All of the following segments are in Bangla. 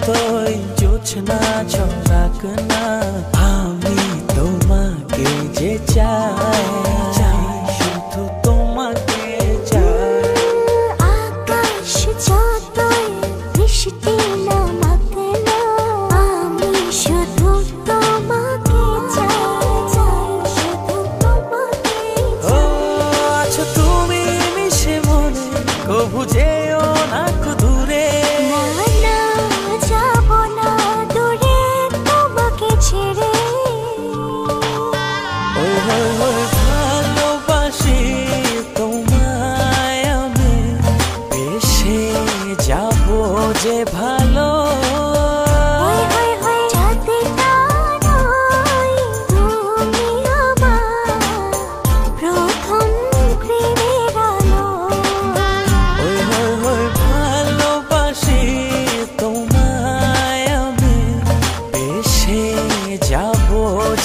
যতই জোছনা ছড়াক না আমি তোমাকে যে চাই শুধু তোমাকে চাই। আকাশ যতই বৃষ্টি নামাক না আমি শুধু তোমাকে চাই শুধু তোমাকে ও আছো তুমি মিশে মনে কবু যেও না দূরে না যাব না দূরে তোমাকে ছেড়ে। ওই ওই ওই ভালোবাসি তোমায় আমি বেশে যাব যে ভালো ওই ওই ওই যাতে নয় তুমি আমার প্রথম প্রেমের আলো। ওই ওই ওই ভালোবাসি তোমায় আমি বেশে যাব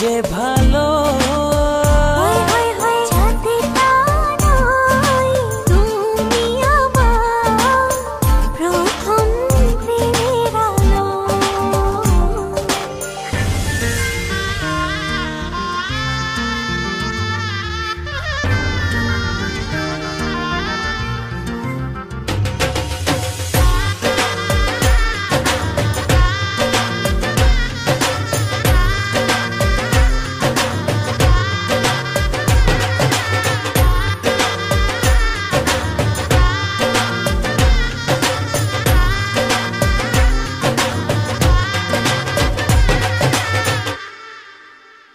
যে ভালো ওই ওই ওই যাতে নয় তুমি আমার প্রথম প্রেমের আলো।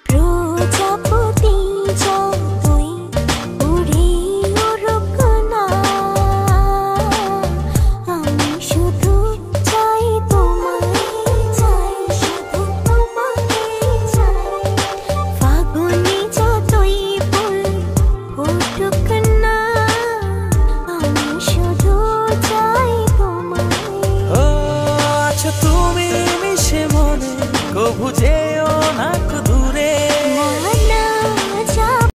প্রজাপতি যতই উড়ে উড়ুক না আমি শুধু চাই তোমায় চাই শুধু তোমাকে চাই। ফাগুনে যতই ফুল ফুটুক না আমি